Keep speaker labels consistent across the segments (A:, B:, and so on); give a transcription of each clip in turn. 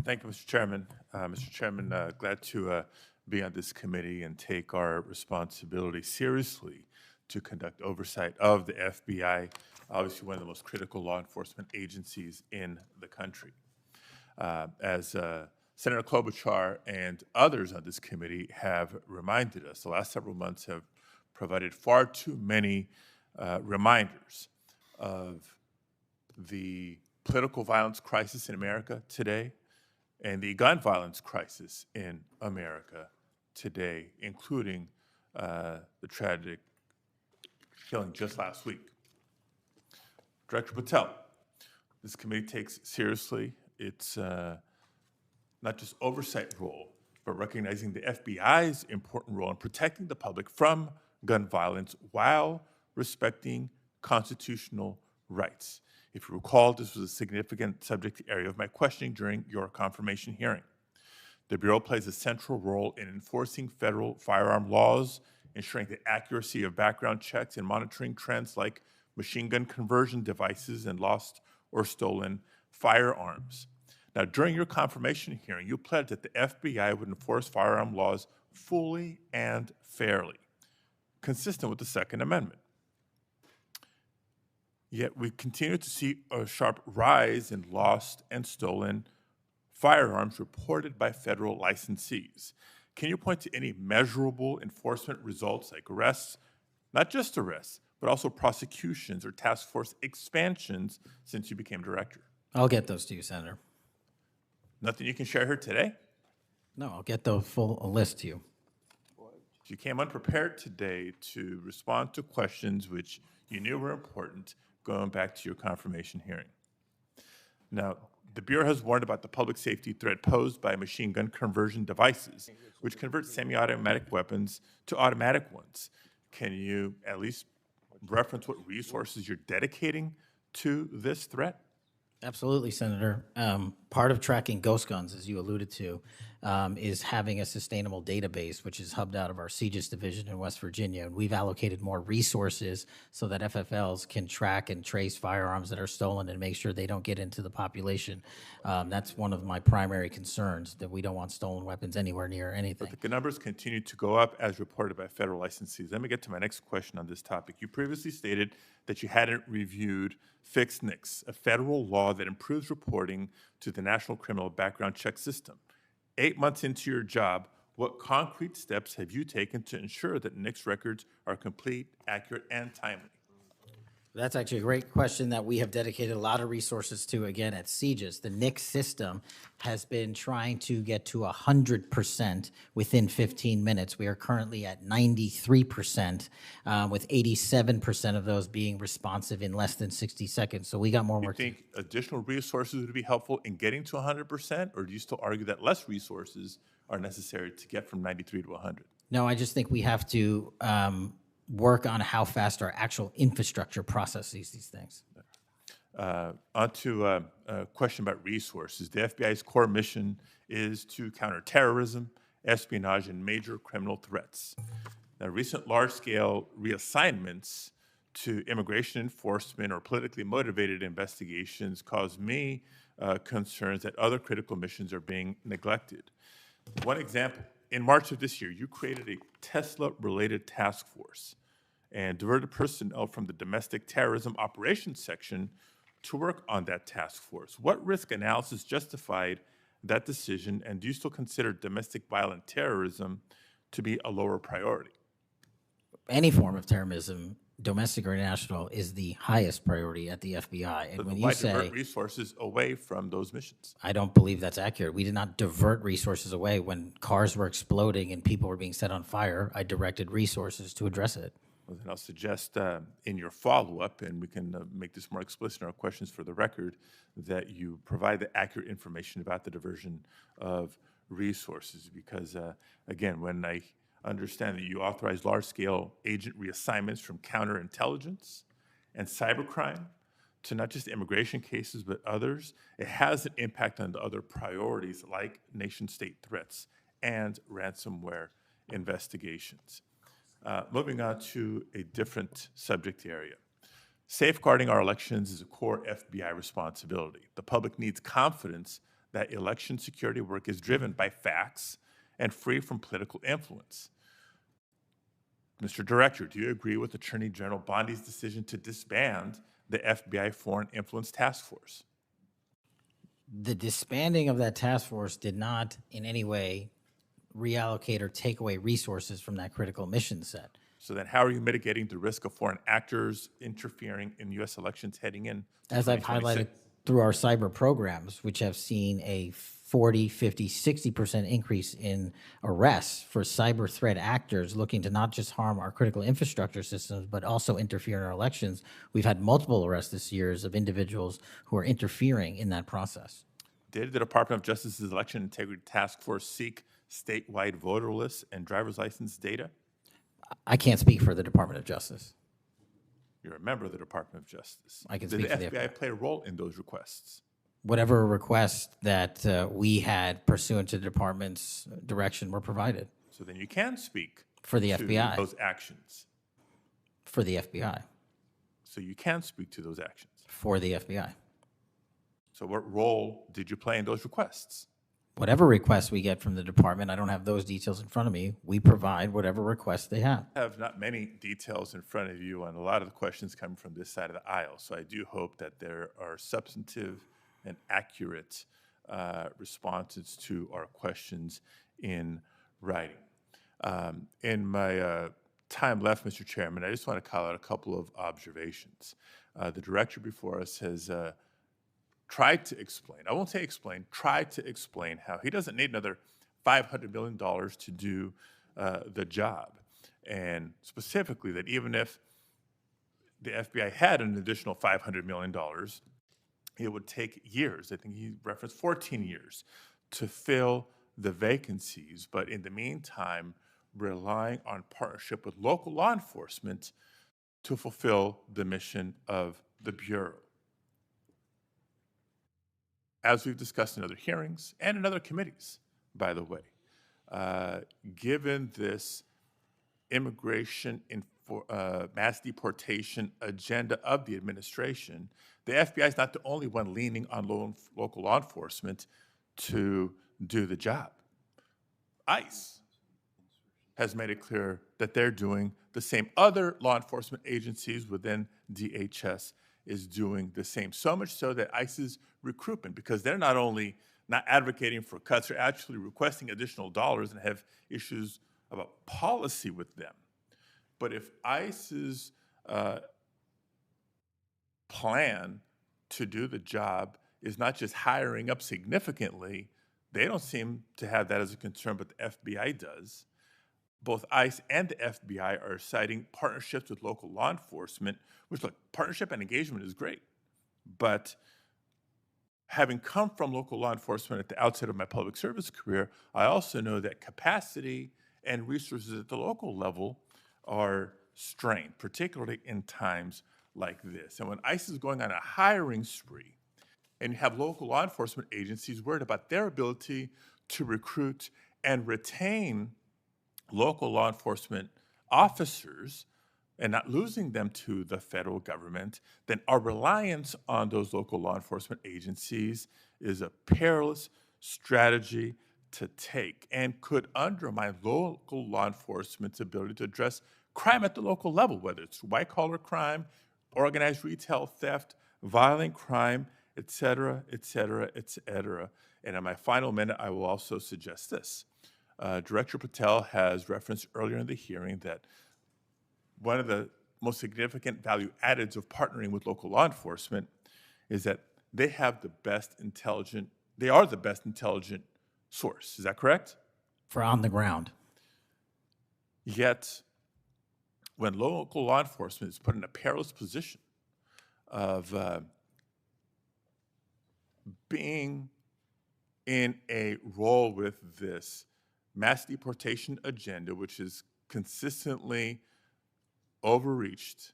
A: Thank you, Mr. Chairman. Mr. Chairman, glad to be on this committee and take our responsibility seriously to conduct oversight of the FBI, obviously one of the most critical law enforcement agencies in the country. As Senator Klobuchar and others on this committee have reminded us, the last several months have provided far too many reminders of the political violence crisis in America today and the gun violence crisis in America today, including the tragic killing just last week. Director Patel, this committee takes seriously its not just oversight role, but recognizing the FBI's important role in protecting the public from gun violence while respecting constitutional rights. If you recall, this was a significant subject area of my questioning during your confirmation hearing. The Bureau plays a central role in enforcing federal firearm laws, ensuring the accuracy of background checks, and monitoring trends like machine gun conversion devices and lost or stolen firearms. Now, during your confirmation hearing, you pledged that the FBI would enforce firearm laws fully and fairly, consistent with the Second Amendment. Yet we continue to see a sharp rise in lost and stolen firearms reported by federal licensees. Can you point to any measurable enforcement results like arrests, not just arrests, but also prosecutions or task force expansions since you became director?
B: I'll get those to you, Senator.
A: Nothing you can share here today?
B: No, I'll get the full list to you.
A: You came unprepared today to respond to questions which you knew were important going back to your confirmation hearing. Now, the Bureau has warned about the public safety threat posed by machine gun conversion devices, which convert semi-automatic weapons to automatic ones. Can you at least reference what resources you're dedicating to this threat?
B: Absolutely, Senator. Part of tracking ghost guns, as you alluded to, is having a sustainable database, which is hubbed out of our CJIS division in West Virginia. And we've allocated more resources so that FFLs can track and trace firearms that are stolen and make sure they don't get into the population. That's one of my primary concerns, that we don't want stolen weapons anywhere near anything.
A: But the numbers continue to go up as reported by federal licensees. Let me get to my next question on this topic. You previously stated that you hadn't reviewed Fix NICS, a federal law that improves reporting to the National Criminal Background Check System. 8 months into your job, what concrete steps have you taken to ensure that NICS records are complete, accurate, and timely?
B: That's actually a great question that we have dedicated a lot of resources to, again, at CJIS. The NICS system has been trying to get to 100% within 15 minutes. We are currently at 93%, with 87% of those being responsive in less than 60 seconds. So we got more work.
A: Do you think additional resources would be helpful in getting to 100%, or do you still argue that less resources are necessary to get from 93 to 100?
B: No, I just think we have to work on how fast our actual infrastructure processes these things.
A: On to a question about resources. The FBI's core mission is to counter terrorism, espionage, and major criminal threats. Now, recent large-scale reassignments to immigration enforcement or politically motivated investigations cause me concerns that other critical missions are being neglected. One example, in March of this year, you created a Tesla-related task force and diverted personnel from the domestic terrorism operations section to work on that task force. What risk analysis justified that decision, and do you still consider domestic violent terrorism to be a lower priority?
B: Any form of terrorism, domestic or national, is the highest priority at the FBI. And
A: But
B: when
A: why
B: you say
A: divert resources away from those missions?
B: I don't believe that's accurate. We did not divert resources away. When cars were exploding and people were being set on fire, I directed resources to address it.
A: Well, then I'll suggest in your follow-up, and we can make this more explicit in our questions for the record, that you provide the accurate information about the diversion of resources. Because, again, when I understand that you authorize large-scale agent reassignments from counterintelligence and cybercrime to not just immigration cases, but others, it has an impact on the other priorities like nation-state threats and ransomware investigations. Moving on to a different subject area. Safeguarding our elections is a core FBI responsibility. The public needs confidence that election security work is driven by facts and free from political influence. Mr. Director, do you agree with Attorney General Bondi's decision to disband the FBI Foreign Influence Task Force?
B: The disbanding of that task force did not in any way reallocate or take away resources from that critical mission set.
A: So then how are you mitigating the risk of foreign actors interfering in U.S. elections heading in?
B: As I've highlighted through our cyber programs, which have seen a 40, 50, 60% increase in arrests for cyber threat actors looking to not just harm our critical infrastructure systems, but also interfere in our elections. We've had multiple arrests this year of individuals who are interfering in that process.
A: Did the Department of Justice's Election Integrity Task Force seek statewide voter lists and driver's license data?
B: I can't speak for the Department of Justice.
A: You're a member of the Department of Justice.
B: I can
A: Did
B: speak
A: the
B: for the
A: FBI play a role in those requests?
B: Whatever requests that we had pursuant to the department's direction were provided.
A: So then you can speak
B: For the
A: to
B: FBI.
A: those actions.
B: For the FBI.
A: So you can speak to those actions.
B: For the FBI.
A: So what role did you play in those requests?
B: Whatever requests we get from the department, I don't have those details in front of me. We provide whatever requests they have.
A: I have not many details in front of you on a lot of the questions coming from this side of the aisle. So I do hope that there are substantive and accurate responses to our questions in writing. In my time left, Mr. Chairman, I just want to call out a couple of observations. The director before us has tried to explain, I won't say explain, tried to explain how he doesn't need another $500 million to do the job. And specifically that even if the FBI had an additional $500 million, it would take years. I think he referenced 14 years to fill the vacancies. But in the meantime, relying on partnership with local law enforcement to fulfill the mission of the Bureau. As we've discussed in other hearings and in other committees, by the way, given this immigration mass deportation agenda of the administration, the FBI is not the only one leaning on local law enforcement to do the job. ICE has made it clear that they're doing the same. Other law enforcement agencies within DHS is doing the same. So much so that ICE's recruitment, because they're not only not advocating for cuts, they're actually requesting additional dollars and have issues about policy with them. But if ICE's plan to do the job is not just hiring up significantly, they don't seem to have that as a concern, but the FBI does. Both ICE and the FBI are citing partnerships with local law enforcement, which, look, partnership and engagement is great. But having come from local law enforcement at the outset of my public service career, I also know that capacity and resources at the local level are strained, particularly in times like this. And when ICE is going on a hiring spree, and you have local law enforcement agencies worried about their ability to recruit and retain local law enforcement officers and not losing them to the federal government, then our reliance on those local law enforcement agencies is a perilous strategy to take and could undermine local law enforcement's ability to address crime at the local level, whether it's white-collar crime, organized retail theft, violent crime, et cetera, et cetera, et cetera. And in my final minute, I will also suggest this. Director Patel has referenced earlier in the hearing that one of the most significant value addeds of partnering with local law enforcement is that they have the best intelligent, they are the best intelligent source. Is that correct?
B: For on the ground.
A: Yet, when local law enforcement is put in a perilous position of being in a role with this mass deportation agenda, which is consistently overreached,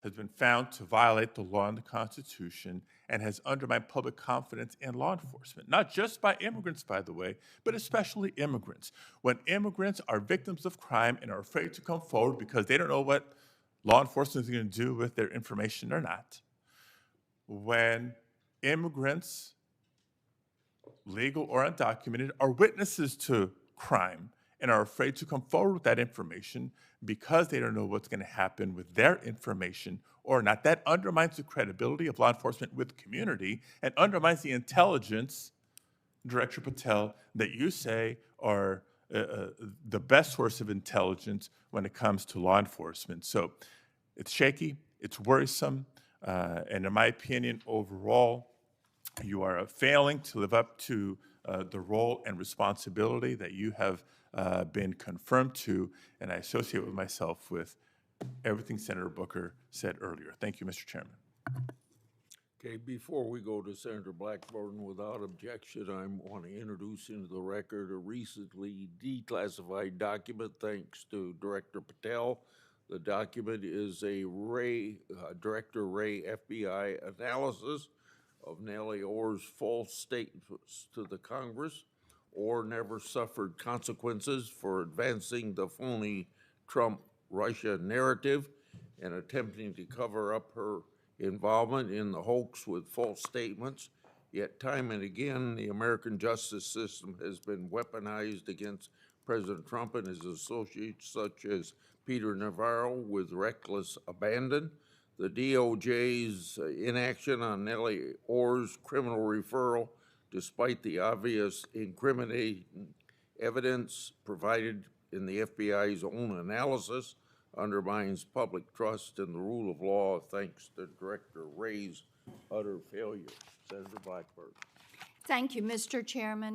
A: has been found to violate the law and the Constitution, and has undermined public confidence in law enforcement, not just by immigrants, by the way, but especially immigrants. When immigrants are victims of crime and are afraid to come forward because they don't know what law enforcement is going to do with their information or not, when immigrants legal or undocumented, are witnesses to crime and are afraid to come forward with that information because they don't know what's going to happen with their information or not. That undermines the credibility of law enforcement with the community and undermines the intelligence, Director Patel, that you say are the best source of intelligence when it comes to law enforcement. So it's shaky, it's worrisome, and in my opinion, overall, you are failing to live up to the role and responsibility that you have been confirmed to, and I associate with myself with everything Senator Booker said earlier. Thank you, Mr. Chairman.
C: Okay, before we go to Senator Blackburn, without objection, I want to introduce into the record a recently declassified document thanks to Director Patel. The document is a Director Ray FBI analysis of Nellie Orr's false statements to the Congress. Orr never suffered consequences for advancing the phony Trump-Russia narrative and attempting to cover up her involvement in the hoax with false statements. Yet time and again, the American justice system has been weaponized against President Trump and his associates, such as Peter Navarro, with reckless abandon. The DOJ's inaction on Nellie Orr's criminal referral, despite the obvious incriminating evidence provided in the FBI's own analysis, undermines public trust in the rule of law thanks to Director Ray's utter failure. Senator Blackburn.
D: Thank you, Mr. Chairman.